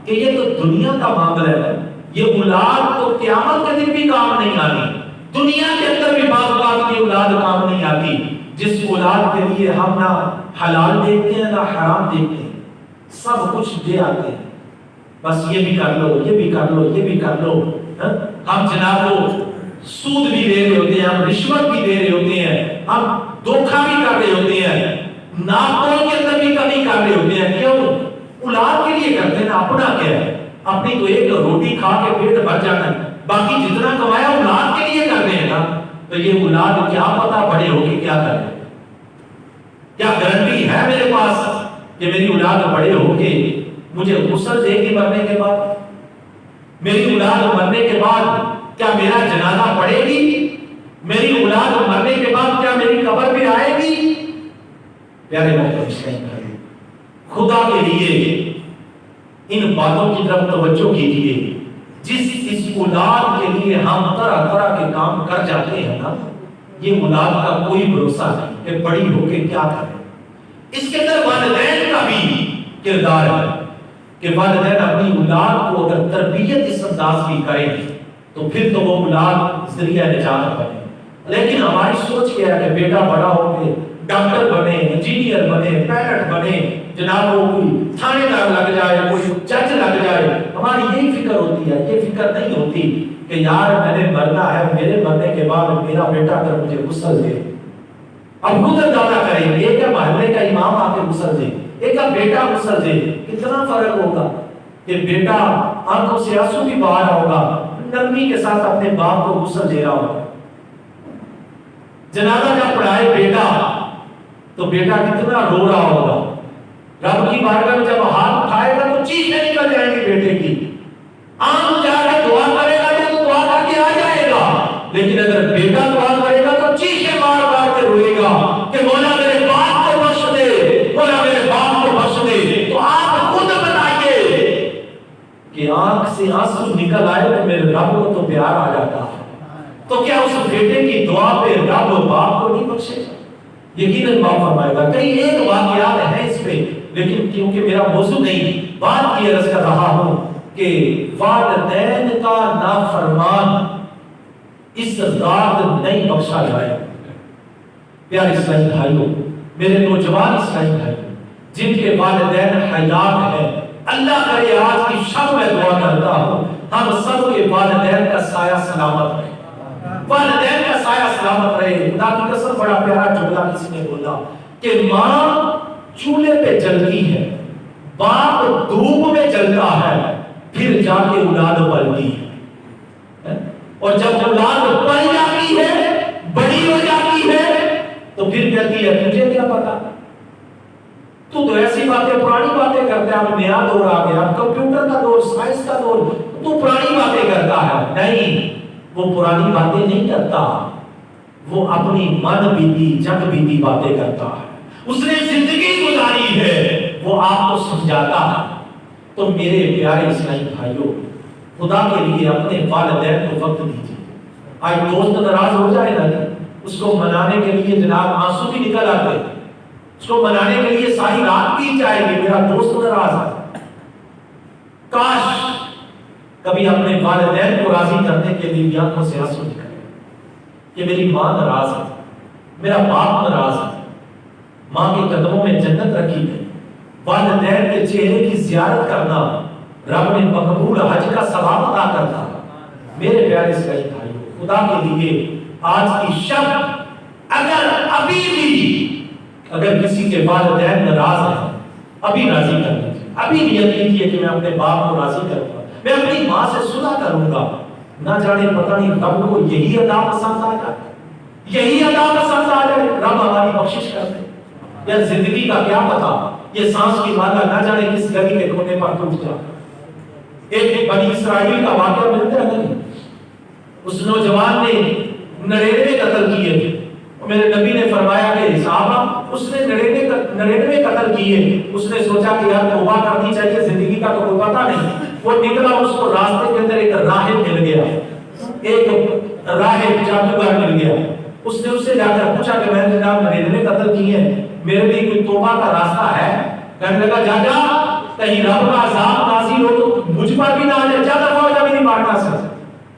کہ یہ تو دنیا کا معاملہ ہے، یہ اولاد تو قیامت کے دن بھی کام نہیں آنی، دنیا کے اندر بھی بعض بات کی اولاد کام نہیں آتی، جس اولاد کے لیے ہم نہ حلال دیکھتے ہیں نہ حرام دیکھتے ہیں، سب کچھ دے آتے ہیں، بس یہ بھی کر لو، یہ بھی کر لو، یہ بھی کر لو۔ ہم جناب کو سود بھی دے رہے ہوتے ہیں، ہم رشوت بھی دے رہے ہوتے ہیں، ہم دھوکہ بھی کر رہے ہوتے ہیں، ناپوں کے اندر بھی کمی کر رہے ہوتے ہیں۔ کیوں؟ اولاد کے لیے کرتے ہیں، اپنا کیا ہے؟ اپنی تو ایک روٹی کھا کے پیٹ بھر جانا ہے، باقی جتنا کمایا اولاد کے لیے کرتے ہیں نا، تو یہ اولاد کیا پتا بڑے ہو کے کیا کرے؟ کیا گارنٹی ہے میرے پاس کہ میری اولاد بڑے ہو کے مجھے غسل دے گی مرنے کے بعد؟ میری اولاد مرنے کے بعد کیا میرا جنازہ پڑھے گی؟ میری اولاد مرنے کے بعد کیا میری قبر پہ آئے گی؟ پیارے محترم اسلام بھائی، خدا کے لیے ان باتوں کی طرف توجہ کیجیے۔ جس اس اولاد کے لیے ہم طرح طرح کے کام کر جاتے ہیں نا، یہ اولاد کا کوئی بھروسہ نہیں کہ بڑی ہو کے کیا کرے۔ اس کے اندر والدین کا بھی کردار ہے کہ والدین اپنی اولاد کو اگر تربیت اس انداز کی کریں تو پھر تو وہ اولاد ذریعہ نجات بنے۔ لیکن ہماری سوچ کیا ہے کہ بیٹا بڑا ہو کے ڈاکٹر بنے، انجینئر بنے، پائلٹ بنے، جناب وہ کوئی تھانے دار لگ جائے، کوئی جج لگ جائے، ہماری یہی فکر ہوتی ہے۔ یہ فکر نہیں ہوتی کہ یار میں نے مرنا ہے، میرے مرنے کے بعد میرا بیٹا اگر مجھے غسل دے، اب خود اندازہ کریں، ایک ہے محلے کا امام آ کے غسل دے، ایک ہے بیٹا غسل دے، کتنا فرق ہوگا کہ بیٹا آنکھوں سے آنسو بھی بہا رہا ہوگا، نرمی کے ساتھ اپنے باپ کو غسل دے رہا ہوگا۔ جنازہ جب پڑھائے بیٹا تو بیٹا کتنا رو رہا ہوگا، رب کی بارگاہ میں جب ہاتھ اٹھائے گا تو چیخیں نکل جائیں گی بیٹے کی، عام جا کے دعا کرے گا تو دعا کر کے آ جائے گا، لیکن اگر بیٹا دعا کرے گا تو چیخیں مار مار کے روئے گا کہ مولا میرے باپ کو بخش دے، مولا میرے باپ کو بخش دے۔ تو آپ خود بتائیے کہ آنکھ سے آنسو نکل آئے تو میرے رب کو تو پیار آ جاتا ہے، تو کیا اس بیٹے کی دعا پہ رب باپ کو نہیں بخشے گا؟ یقیناً معاف فرمائے گا۔ کئی ایک واقعات ہیں اس پہ، لیکن کیونکہ میرا موضوع نہیں، بات یہ عرض کر رہا ہوں کہ والدین کا نافرمان اس رات نہیں بخشا جائے۔ پیارے اسلامی بھائیوں، میرے نوجوان اسلامی بھائیوں، جن کے والدین حیات ہیں، اللہ کرے آج کی شب میں دعا کرتا ہوں ہم سب کے والدین کا سایہ سلامت رہے، والدین کا سایہ سلامت رہے۔ خدا کی قسم بڑا پیارا جملہ کسی نے بولا کہ ماں چولہے پہ جلتی ہے، باپ دھوپ میں جلتا ہے، پھر جا کے اولاد پلتی ہے، اور جب اولاد پل جاتی ہے، بڑی ہو جاتی ہے، تو پھر کہتی ہے تجھے کیا پتا، تو ایسی باتیں پرانی باتیں کرتا ہے، اب نیا دور آ گیا، اب کمپیوٹر کا دور، سائنس کا دور، تو پرانی باتیں کرتا ہے۔ نہیں، وہ پرانی باتیں نہیں کرتا، وہ اپنی من بیتی جگ بیتی باتیں کرتا ہے۔ اس نے زندگی گزاری ہے، وہ آپ کو سمجھاتا ہے۔ تو میرے پیارے اسلامی بھائیوں، خدا کے لیے اپنے والدین کو وقت دیجیے۔ آج دوست ناراض ہو جائے گا، اس کو منانے کے لیے جناب آنسو بھی نکل آتے، اس کو منانے کے لیے ساری رات بھی جائے گی، میرا دوست ناراض ہے۔ کاش کبھی اپنے والدین کو راضی کرنے کے لیے آنکھوں سے آنسو نکلے کہ میری ماں ناراض ہے، میرا باپ ناراض ہے۔ ماں کے قدموں میں جنت رکھی گئی، والدین کے چہرے کی زیارت کرنا رب نے مقبول حج کا ثواب عطا کرتا ہے۔ میرے پیارے اسلامی بھائیوں، خدا کے لیے آج کی شب اگر کسی کے والدین ناراض ہیں، ابھی راضی کر لیجیے، ابھی نیت کیجیے کہ میں اپنے باپ کو راضی کروں گا، میں اپنی ماں سے صلح کروں گا۔ نہ جانے پتہ نہیں رب کو یہی ادا پسند آ جائے، یہی ادا پسند آ جائے، رب ہماری بخشش کر دے۔ یا زندگی کا کیا پتا، یہ سانس کی مالا نہ جانے کس گلی کے کونے پر ٹوٹ جائے۔ ایک بنی اسرائیل کا واقعہ ملتا ہے نہیں، اس نوجوان نے 99 قتل کیے تھے۔ میرے نبی نے فرمایا کہ صحابہ اس نے 99 قتل کیے، اس نے سوچا کہ یار توبہ کرنی چاہیے، زندگی کا تو کوئی پتہ نہیں۔ وہ نکلا، اس کو راستے کے اندر ایک راہب مل گیا، ایک راہب جادوگر مل گیا۔ اس نے اس سے جا کر پوچھا کہ میں نے جناب 99 قتل کیے ہیں، میرے لیے کوئی توبہ کا راستہ ہے؟ کہنے لگا جا جا، کہیں رب کا عذاب نازل ہو تو مجھ پر بھی نہ آ جائے، جا دفعہ ہو جا میری بارگاہ سے۔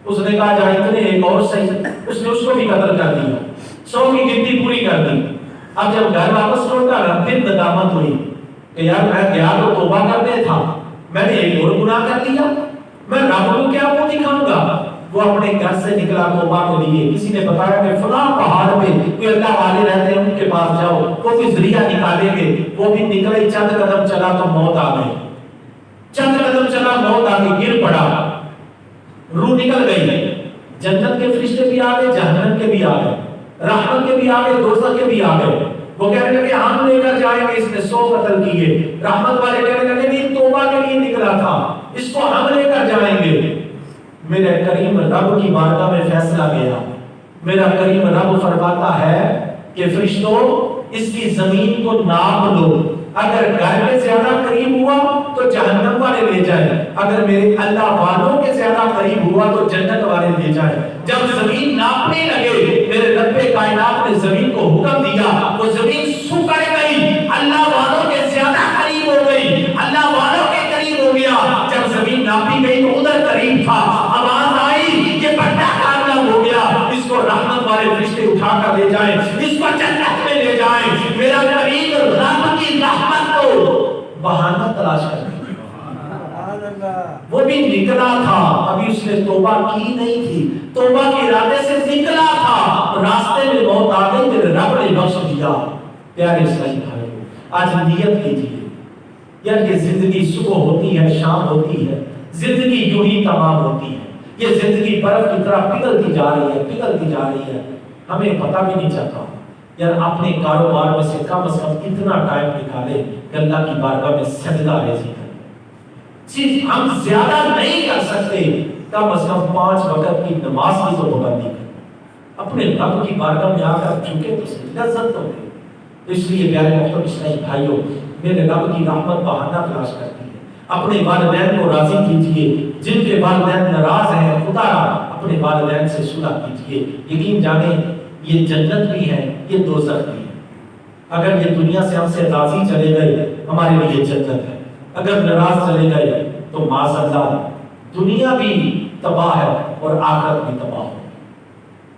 اس نے کہا جا اتنے ایک اور صحیح، اس نے اس کو بھی قتل کر دیا، 100 کی گنتی پوری کر دی۔ اب جب گھر واپس لوٹا، پھر ندامت ہوئی کہ یار میں گیا تو توبہ کرنے تھا، میں نے ایک اور گناہ کر لیا، میں رب کو کیا منہ دکھاؤں گا؟ وہ اپنے گھر سے نکلا توبہ کے لیے، کسی نے بتایا کہ فلاں پہاڑ پہ کوئی اللہ والے رہتے ہیں، ان کے پاس جاؤ، وہ بھی ذریعہ نکالیں گے۔ وہ بھی نکلے، چند قدم چلا تو موت آ گئی، چند قدم چلا موت آ گئی، گر پڑا، روح نکل گئی۔ جنت کے فرشتے بھی آ گئے، جہنم کے بھی آ گئے، رحمت کے بھی آ گئے، دوزخ کے بھی آ گئے۔ وہ کہنے لگے ہم لے کر جائیں گے، اس نے 100 قتل کیے۔ رحمت والے کہنے لگے نہیں، توبہ کے لیے نکلا تھا، اس کو ہم لے کر جائیں گے۔ میرے کریم رب کی بارگاہ میں فیصلہ گیا، میرا کریم رب فرماتا ہے کہ فرشتوں اس کی زمین کو ناپ لو، اگر گھر میں زیادہ قریب ہوا تو جہنم والے لے جائیں، اگر میرے اللہ والوں کے زیادہ قریب ہوا تو جنت والے لے جائیں۔ جب زمین ناپنے لگے، میرے رب کائنات نے زمین کو حکم دیا، وہ زمین سکڑ گئی، اللہ والوں کے زیادہ قریب ہو گئی، اللہ والوں کے قریب ہو گیا۔ جب زمین ناپی گئی تو ادھر قریب تھا، آواز آئی یہ بڑا کامیاب ہو گیا، اس کو رحمت والے فرشتے اٹھا کر لے جائیں، اس کو جنت میں لے جائیں۔ میرا کریم رب کی رحمت کو بہانہ تلاش کر رہے، وہ بھی نکلا تھا، ابھی اس نے توبہ کی نہیں تھی، توبہ کے ارادے سے نکلا تھا، راستے میں موت آ گئی، میرے رب نے بخش دیا۔ پیارے اسلامی بھائیوں، آج نیت کیجیے یار یہ زندگی صبح ہوتی ہے، شام ہوتی ہے، زندگی یوں ہی تمام ہوتی ہے، یہ زندگی برف کی طرح پگھلتی جا رہی ہے، پگھلتی جا رہی ہے، ہمیں پتہ بھی نہیں چلتا۔ یار اپنے کاروبار میں سے کم از کم اتنا ٹائم نکالے کہ اللہ کی بارگاہ میں سجدہ ریزی کریں۔ صرف ہم زیادہ نہیں کر سکتے، کم از کم 5 وقت کی نماز کی تو پابندی کریں، اپنے رب کی بارگاہ میں آ کر جھکے تو صحیح، لذت تو لے۔ اس لیے پیارے محترم اسلامی بھائیوں، میرے رب کی رحمت بہانہ تلاش کرتی ہے، اپنے والدین کو راضی کیجیے، جن کے والدین ناراض ہیں خدا اپنے والدین سے صلح کیجیے۔ یقین جانیں یہ جنت بھی ہے، یہ دوزخ بھی ہے۔ اگر یہ دنیا سے ہم سے راضی چلے گئے ہمارے لیے جنت ہے، اگر ناراض چلے گئے تو معاذ اللہ دنیا بھی تباہ ہے اور آخرت بھی تباہ ہے۔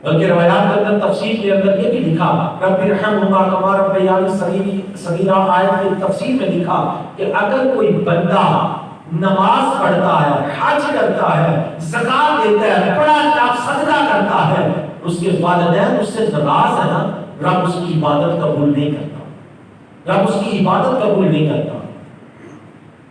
بلکہ روایات کے اندر تفسیر کے اندر یہ بھی لکھا، رب ارحمہما کما ربیانی صغیرا، آیت کی تفسیر میں لکھا کہ اگر کوئی بندہ نماز پڑھتا ہے، حج کرتا ہے، زکات دیتا ہے، بڑا جاب صدقہ کرتا ہے، اس کے والدین اس سے ناراض ہیں نا، رب اس کی عبادت قبول نہیں کرتا، رب اس کی عبادت قبول نہیں کرتا۔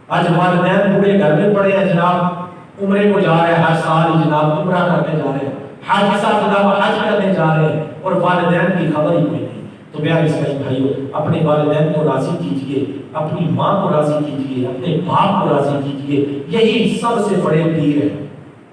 آج والدین بوڑھے گھر میں پڑے ہیں جناب، عمرے کو جا رہے ہیں، ہر سال جناب عمرہ کرنے جا رہے ہیں، حج صاحب جناب حج کرنے جا رہے ہیں، اور والدین کی خبر ہی کوئی نہیں۔ تو پیارے اسلامی بھائیوں، اپنے والدین کو راضی کیجیے، اپنی ماں کو راضی کیجیے، اپنے باپ کو راضی کیجیے، یہی سب سے بڑے پیر ہیں۔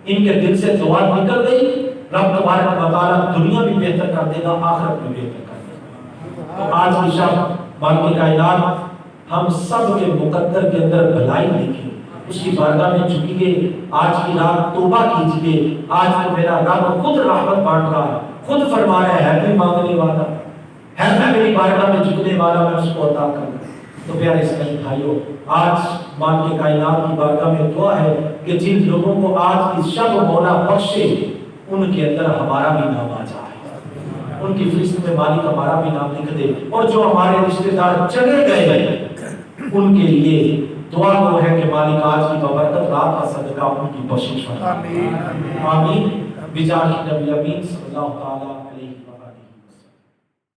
ان کے دل سے دعا نکل گئی، رب تبارک و تعالیٰ دنیا بھی بہتر کر دے گا، آخرت بھی بہتر کر دے گا۔ تو آج کی شب باقی کائنات ہم سب کے مقدر کے اندر بھلائی دیکھیں، اس کی بارگاہ میں جھکیے، آج کی رات توبہ کیجیے۔ آج تو میرا رب خود رحمت بانٹ رہا ہے، خود فرما رہا ہے میں مانگنے والا ہے، میں میری بارگاہ میں جھکنے والا، میں اس کو عطا کروں۔ تو پیارے اسلامی بھائیو، آج مالک کے کائنات کی بارگاہ میں دعا ہے کہ جن لوگوں کو آج کی شب مولا بخشے، ان کے اندر ہمارا بھی نام آ جائے، ان کی فہرست میں مالک ہمارا بھی نام لکھ دے، اور جو ہمارے رشتہ دار چلے گئے ان کے لیے دعا وہ ہے کہ مالک آج کی ببرکت رات کا صدقہ ان کی بخشش فرمائے۔ آمین۔ بجاہ نبی امین صلی اللہ تعالی